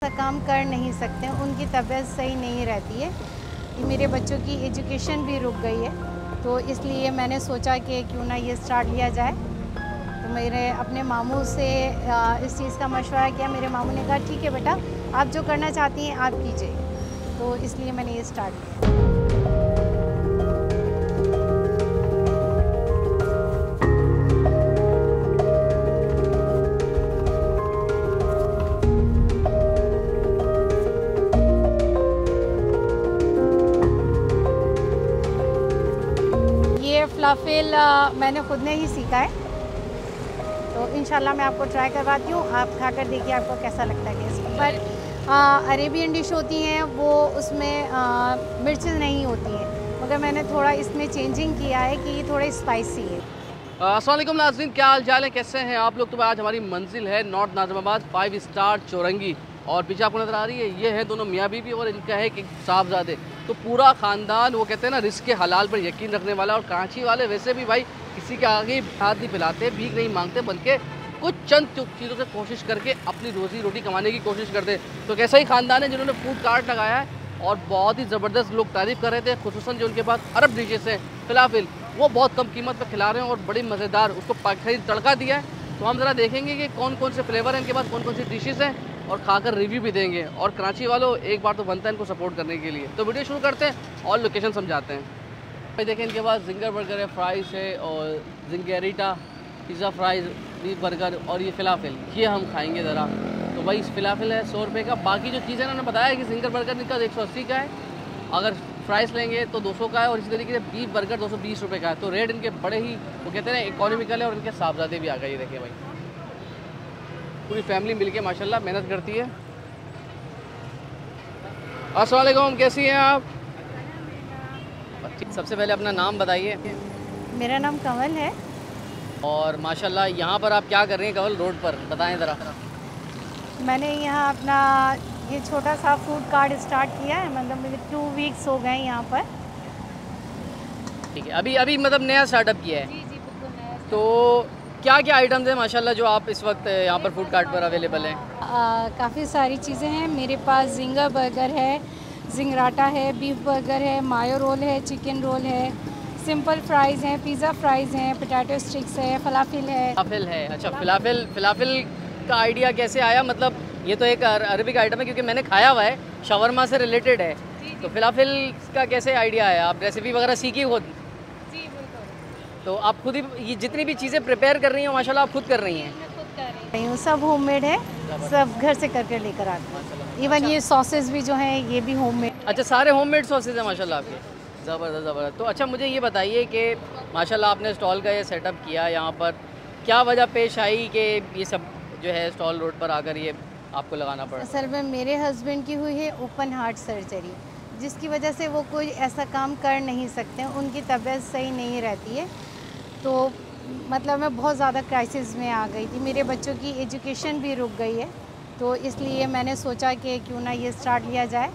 ऐसा काम कर नहीं सकते, उनकी तबीयत सही नहीं रहती है। मेरे बच्चों की एजुकेशन भी रुक गई है, तो इसलिए मैंने सोचा कि क्यों ना ये स्टार्ट लिया जाए। तो मेरे अपने मामू से इस चीज़ का मशवरा किया। मेरे मामू ने कहा ठीक है बेटा, आप जो करना चाहती हैं आप कीजिए, तो इसलिए मैंने ये स्टार्ट किया। ये फलाफेल मैंने ख़ुद ने ही सीखा है, तो इंशाल्लाह मैं आपको ट्राई करवाती हूँ। आप खाकर देखिए आपको कैसा लगता है। पर अरेबियन डिश होती हैं वो उसमें मिर्चें नहीं होती हैं, मगर मैंने थोड़ा इसमें चेंजिंग किया है कि ये थोड़ा स्पाइसी है। अस्सलाम वालेकुम नाज़रीन, क्या हाल चाल है, कैसे हैं आप लोग। तो आज हमारी मंजिल है नॉर्थ नाज़िमाबाद 5 स्टार चौरंगी, और पीछे आपको नज़र आ रही है ये है दोनों मियाँ बीवी और इनका है कि साहबजादे। तो पूरा ख़ानदान, वो कहते हैं ना, रिस्क के हलाल पर यकीन रखने वाला। और कराची वाले वैसे भी भाई किसी के आगे हाथ नहीं फैलाते, भीख नहीं मांगते, बल्कि कुछ चंद चीज़ों से कोशिश करके अपनी रोज़ी रोटी कमाने की कोशिश करते। तो कैसा ही ख़ानदान है जिन्होंने फूड कार्ट लगाया है, और बहुत ही ज़बरदस्त लोग तारीफ़ कर रहे थे, खुसूसन जो उनके पास अरब डिशेस हैं फिलहाल वो बहुत कम कीमत पर खिला रहे हैं और बड़ी मज़ेदार उसको खरीद तड़का दिया है। तो हम ज़रा देखेंगे कि कौन कौन से फ्लेवर हैं इनके पास, कौन कौन सी डिशेस हैं, और खाकर रिव्यू भी देंगे। और कराची वालों एक बार तो बनता है इनको सपोर्ट करने के लिए। तो वीडियो शुरू करते हैं और लोकेशन समझाते हैं। भाई देखें, इनके पास जिंगर बर्गर है, फ्राइज़ है, और जिंगेरिटा, पिज़्ज़ा फ्राइज़, बीफ बर्गर, और ये फ़िलाफ़िल, ये हम खाएंगे ज़रा। तो भाई इस फ़िलाफ़िल है 100 रुपये का। बाकी जो चीज़ें उन्होंने बताया कि जिंगर बर्गर इनका 180 का है, अगर फ्राइज़ लेंगे तो 200 का है, और इसी तरीके से बीफ बर्गर 220 रुपये का है। तो रेट इनके बड़े ही, वो कहते हैं, इकोनॉमिकल है। और इनके साहबजादे भी आ गए, ये देखिए भाई, पूरी फैमिली मिलके माशाल्लाह मेहनत करती है। अस्सलाम वालेकुम, कैसी हैं आप? सबसे पहले अपना नाम बताइए। मेरा नाम कंवल है। और माशाल्लाह यहाँ पर आप क्या कर रही हैं कंवल रोड पर, बताएं ज़रा। मैंने यहाँ अपना ये छोटा सा फूड कार्ट स्टार्ट किया है, मतलब मुझे 2 वीक्स हो गए यहाँ पर। ठीक है, अभी मतलब नया स्टार्टअप किया है। जी बिल्कुल नया। तो क्या क्या आइटम्स हैं माशाल्लाह जो आप इस वक्त यहाँ पर फूड कार्ट पर अवेलेबल हैं? काफ़ी सारी चीज़ें हैं मेरे पास। जिंगर बर्गर है, जिंगराटा है, बीफ बर्गर है, मायो रोल है, चिकन रोल है, सिंपल फ्राइज़ हैं, पिज़्ज़ा फ्राइज़ हैं, पोटैटो स्टिक्स है, फलाफिल है। फलाफिल है, अच्छा। फलाफिल का आइडिया कैसे आया? मतलब ये तो एक अरबिक आइटम है, क्योंकि मैंने खाया हुआ है, शवरमा से रिलेटेड है। तो फलाफिल का कैसे आइडिया आया? आप रेसिपी वगैरह सीखी खुद? जी बिल्कुल। तो आप खुद ही ये जितनी भी चीज़ें प्रिपेयर कर रही हैं माशाल्लाह आप खुद कर रही हैं? मैं खुद कर रही हूँ, सब होममेड है, सब घर से करके लेकर आते हैं। इवन ये सॉसेस भी जो हैं ये भी होममेड। अच्छा, सारे होममेड सॉसेज हैं माशाल्लाह आपके, ज़बरदस्त ज़बरदस्त। तो अच्छा, मुझे ये बताइए कि माशाल्लाह आपने स्टॉल का ये सेटअप किया यहाँ पर, क्या वजह पेश आई कि ये सब जो है स्टॉल रोड पर आकर ये आपको लगाना पड़ा? असल में मेरे हस्बैंड की हुई है ओपन हार्ट सर्जरी, जिसकी वजह से वो कोई ऐसा काम कर नहीं सकते, उनकी तबीयत सही नहीं रहती है। तो मतलब मैं बहुत ज़्यादा क्राइसिस में आ गई थी, मेरे बच्चों की एजुकेशन भी रुक गई है, तो इसलिए मैंने सोचा कि क्यों ना ये स्टार्ट लिया जाए।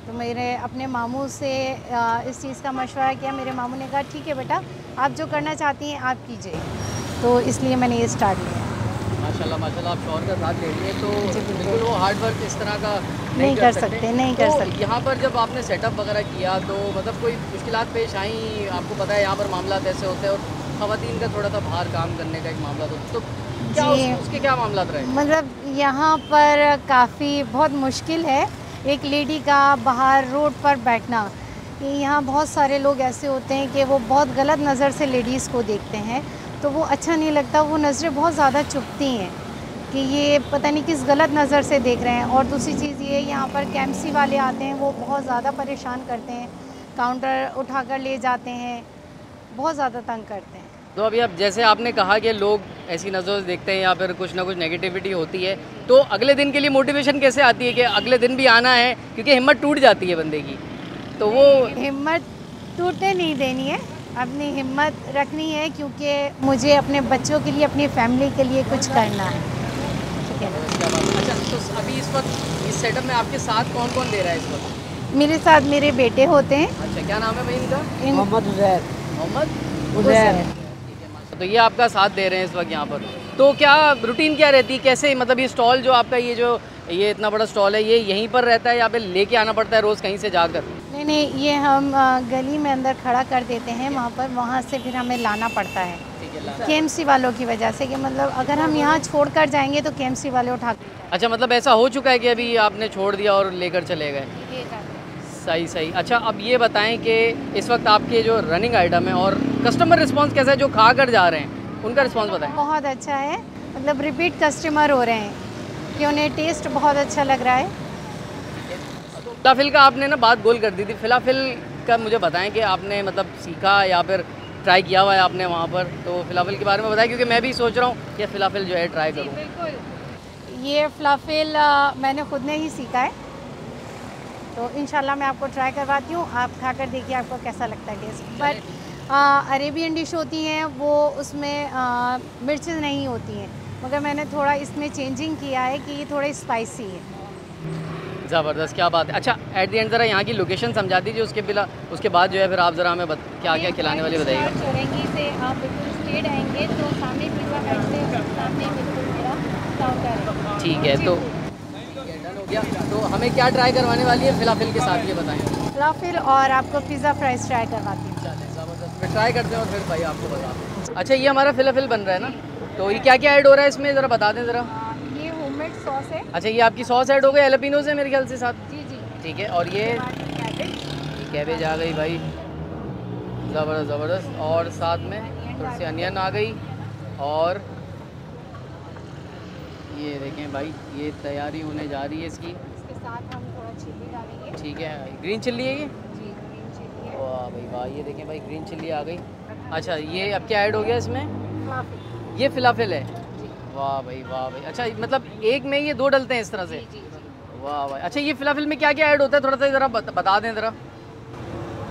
तो मेरे अपने मामू से इस चीज़ का मशवरा किया। मेरे मामू ने कहा ठीक है बेटा, आप जो करना चाहती हैं आप कीजिए, तो इसलिए मैंने ये स्टार्ट लिया। माशाल्लाह माशाल्लाह, आप शौहर का साथ ले लिए तो बिल्कुल वो हार्ड वर्क इस तरह का नहीं कर सकते, नहीं कर सकते। यहाँ पर जब आपने सेटअप वगैरह किया तो मतलब कोई मुश्किलात पेश आई? आपको पता है यहाँ पर मामला ऐसे होते हैं, और ख़वातीन का थोड़ा सा बाहर काम करने का एक मामला, तो क्या उसके क्या मामला रहे? मतलब यहाँ पर काफ़ी बहुत मुश्किल है एक लेडी का बाहर रोड पर बैठना। यहाँ बहुत सारे लोग ऐसे होते हैं कि वो बहुत गलत नज़र से लेडीज़ को देखते हैं, तो वो अच्छा नहीं लगता, वो नज़रें बहुत ज़्यादा चुभती हैं कि ये पता नहीं किस गलत नज़र से देख रहे हैं। और दूसरी चीज़ ये, यहाँ पर केएमसी वाले आते हैं, वो बहुत ज़्यादा परेशान करते हैं, काउंटर उठाकर ले जाते हैं, बहुत ज़्यादा तंग करते हैं। तो अभी अब जैसे आपने कहा कि लोग ऐसी नज़रों से देखते हैं या फिर कुछ ना कुछ नेगेटिविटी होती है, तो अगले दिन के लिए मोटिवेशन कैसे आती है कि अगले दिन भी आना है? क्योंकि हिम्मत टूट जाती है बंदे की, तो वो हिम्मत टूटने नहीं देनी है, अपनी हिम्मत रखनी है, क्योंकि मुझे अपने बच्चों के लिए, अपनी फैमिली के लिए कुछ करना है। ठीक है। अच्छा, तो अभी इस वक्त इस सेटअप में आपके साथ कौन कौन दे रहा है इस वक्त? मेरे साथ मेरे बेटे होते हैं। अच्छा, क्या नाम है भाई इनका? मोहम्मद उज़ैर। मोहम्मद उज़ैर। तो ये आपका साथ दे रहे हैं इस वक्त यहाँ पर। तो क्या रूटीन क्या रहती है, कैसे मतलब ये स्टॉल जो आपका ये जो ये इतना बड़ा स्टॉल है, ये यहीं पर रहता है या फिर लेके आना पड़ता है रोज़ कहीं से जाकर? नहीं नहीं, ये हम गली में अंदर खड़ा कर देते हैं वहाँ पर, वहाँ से फिर हमें लाना पड़ता है केएमसी वालों की वजह से, कि मतलब अगर हम यहाँ छोड़ कर जाएंगे तो केएमसी वाले उठा कर अच्छा, मतलब ऐसा हो चुका है कि अभी आपने छोड़ दिया और लेकर चले गए? ये जाते हैं। सही सही। अच्छा, अब ये बताएं कि इस वक्त आपके जो रनिंग आइटम है और कस्टमर रिस्पांस कैसा है जो खा कर जा रहे हैं, उनका रिस्पांस बताएं। बहुत अच्छा है, मतलब रिपीट कस्टमर हो रहे हैं कि उन्हें टेस्ट बहुत अच्छा लग रहा है। फिलाफिल का आपने ना बात गोल कर दी थी, फिलाफिल का मुझे बताएं कि आपने मतलब सीखा या फिर ट्राई किया हुआ है आपने वहाँ पर, तो फिलाफिल के बारे में बताएं क्योंकि मैं भी सोच रहा हूँ कि फिलाफिल जो है ट्राई करूँ। बिल्कुल, ये फलाफिल मैंने खुद ने ही सीखा है, तो इंशाल्लाह मैं आपको ट्राई करवाती हूँ, आप खाकर देखिए आपको कैसा लगता है टेस्ट। बट अरेबियन डिश होती हैं वो उसमें मिर्चेस नहीं होती हैं, मगर मैंने थोड़ा इसमें चेंजिंग किया है कि ये थोड़े स्पाइसी है। ज़बरदस्त, क्या बात है। अच्छा, एट द एंड ज़रा यहाँ की लोकेशन समझा दीजिए, उसके बाद जो है फिर आप ज़रा हमें क्या क्या खिलाने वाली बताइए। चौरंगी से आप बिल्कुल स्ट्रेट आएंगे तो सामने पिज़्ज़ा हट से सामने बिल्कुल मेरा काउंटर है। ठीक है, तो डन हो गया। तो हमें क्या ट्राई करवाने वाली है फिलाफिल के साथ, ये बताएं। फलाफिल और आपको पिज़्ज़ा फ्राइज़ ट्राई करवाती हूँ। ज़बरदस्त, फिर ट्राई करते हैं और फिर भाई आपको बताते हैं। अच्छा, ये हमारा फिलाफिल बन रहा है ना, तो ये क्या क्या ऐड हो रहा है इसमें, ज़रा बता दें ज़रा। ये होममेड सॉस है। अच्छा, ये आपकी सॉस ऐड हो गई, एलपिनोज है मेरे ख्याल से साथ। जी जी। ठीक है, और ये कैबेज आ गई भाई, ज़बरदस्त ज़बरदस्त, और साथ में थोड़ी सी अनियन आ गई, और ये देखें भाई ये तैयारी होने जा रही है इसकी। इसके साथ हम थोड़ा चिल्ली डालेंगे। ठीक है, ग्रीन चिल्ली है ये। जी, ग्रीन चिल्ली है। वाह भाई वाह, ये देखें भाई ग्रीन चिल्ली आ गई। अच्छा, ये अब क्या ऐड हो गया इसमें? फलाफिल। ये फिलाफिल है। जी वाह भाई वाह भाई। अच्छा, मतलब एक में ये दो डलते हैं इस तरह से? जी जी। वाह भाई। अच्छा, ये फिलाफिल में क्या क्या ऐड होता है, थोड़ा सा ज़रा बता दें ज़रा।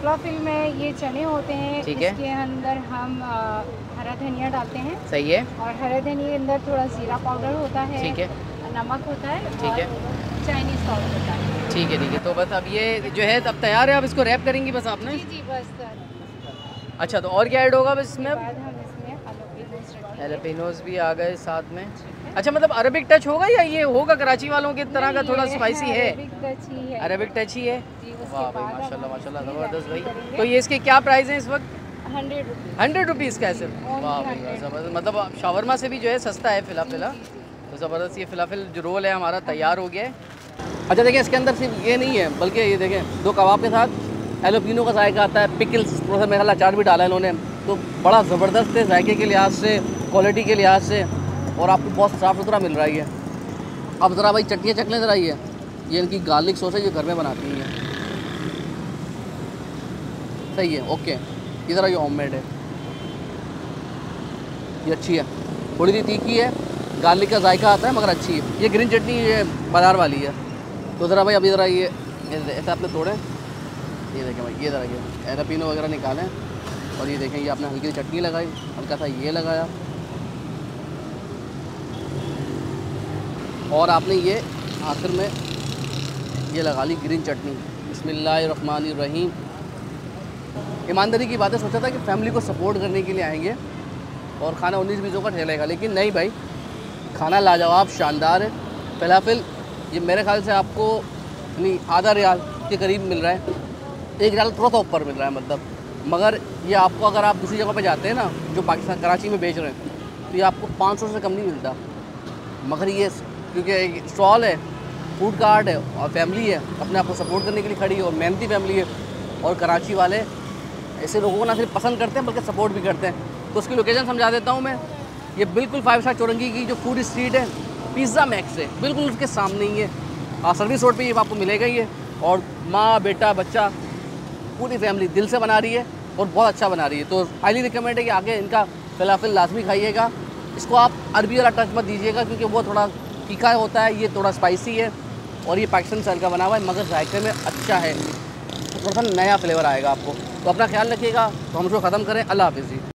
फलाफिल में ये चने होते हैं, ठीक है। इसके अंदर हम हरा धनिया डालते हैं, सही है। और हरे धनिया के अंदर थोड़ा जीरा पाउडर होता है, ठीक है। नमक होता है, ठीक है। और चाइनीज़ सॉल्ट होता है। ठीक है ठीक है, तो बस अब ये जो है अब तैयार है, अब इसको रैप करेंगी बस आपने? जी जी, बस सर। अच्छा, तो और क्या ऐड होगा बस इसमें? बाद हम इसमें जलेपिनोस रखेंगे। जलेपिनोज भी आ गए साथ में। अच्छा, मतलब अरबिक टच होगा या ये होगा कराची वालों की तरह का थोड़ा स्पाइसी है? अरेबिक टच ही है। अरबिक टच ही है। जी, उसके वाह भाई, बाद माशाल्लाह हम माशाल्लाह, इसमें ज़बरदस्त भाई। करेंगे। तो ये इसके क्या प्राइस हैं इस वक्त? 100 रुपीज़। 100 रुपीज़ का है सिर्फ? Only वाह भाई 100 ज़बरदस्त, मतलब शावरमा से भी जो है सस्ता है फिलाफिल। तो ज़बरदस्त, ये फिलाफिल जो रोल है हमारा तैयार हो गया है। अच्छा देखें, इसके अंदर सिर्फ ये नहीं है बल्कि ये देखें दो कबाब के साथ एलोपिनो का जायका आता है, पिकल्स, थोड़ा सा मेरा अचार भी डाला है इन्होंने, तो बड़ा ज़बरदस्त है जायके के लिहाज से, क्वालिटी के लिहाज से, और आपको बहुत साफ़ सुथरा मिल रहा है ये। अब ज़रा भाई चटनियाँ चख लें ज़रा, ये इनकी गार्लिक सॉस है, ये घर में बनाती हैं ये। सही है, ओके। ये ज़रा ये होममेड है, ये अच्छी है, थोड़ी सी तीखी है, गार्लिक का जायका आता है मगर अच्छी है। ये ग्रीन चटनी ये बाज़ार वाली है। तो ज़रा भाई अभी ज़रा ये ऐसे आपने तोड़ें, ये देखें भाई, ये ज़रा ये एरापीनो वगैरह निकालें, और ये देखें ये आपने हल्की सी चटनी लगाई, हल्का सा ये लगाया, और आपने ये आखिर में ये लगा ली ग्रीन चटनी। बिस्मिल्लाहिर्रहमानिर्रहीम। ईमानदारी की बात है, सोचा था कि फैमिली को सपोर्ट करने के लिए आएंगे और खाना 19-20 का ठेलेगा, लेकिन नहीं भाई, खाना लाजवाब शानदार है। फिलाफिल ये मेरे ख्याल से आपको यानी आधा रियाल के करीब मिल रहा है, 1 रियाल थोड़ा सा ऊपर मिल रहा है मतलब, मगर ये आपको अगर आप दूसरी जगह पे जाते हैं ना जो पाकिस्तान कराची में बेच रहे हैं, तो ये आपको 500 से कम नहीं मिलता। मगर ये क्योंकि एक स्टॉल है, फूड कार्ट है और फैमिली है, अपने आप को सपोर्ट करने के लिए खड़ी है और मेहनती फैमिली है, और कराची वाले ऐसे लोगों को ना सिर्फ पसंद करते हैं बल्कि सपोर्ट भी करते हैं। तो उसकी लोकेशन समझा देता हूँ मैं। ये बिल्कुल 5 स्टार चौरंगी की जो फूड स्ट्रीट है, पिज़्ज़ा मैक्स है, बिल्कुल उसके सामने ही है। सर्विस रोड पे ये आपको मिलेगा ही है, और माँ बेटा बच्चा पूरी फैमिली दिल से बना रही है और बहुत अच्छा बना रही है। तो हाईली रिकमेंड है कि आगे इनका फिलाफिल लाजमी खाइएगा। इसको आप अरबी वाला टच मत दीजिएगा क्योंकि वो थोड़ा तीखा होता है, ये थोड़ा स्पाइसी है, और ये पाकिस्तान स्टाइल का बना हुआ है मगर जायके में अच्छा है, तो थोड़ा सा नया फ्लेवर आएगा आपको। तो अपना ख्याल रखिएगा। तो हम उसको ख़त्म करें, अल्लाह हाफिज़ जी।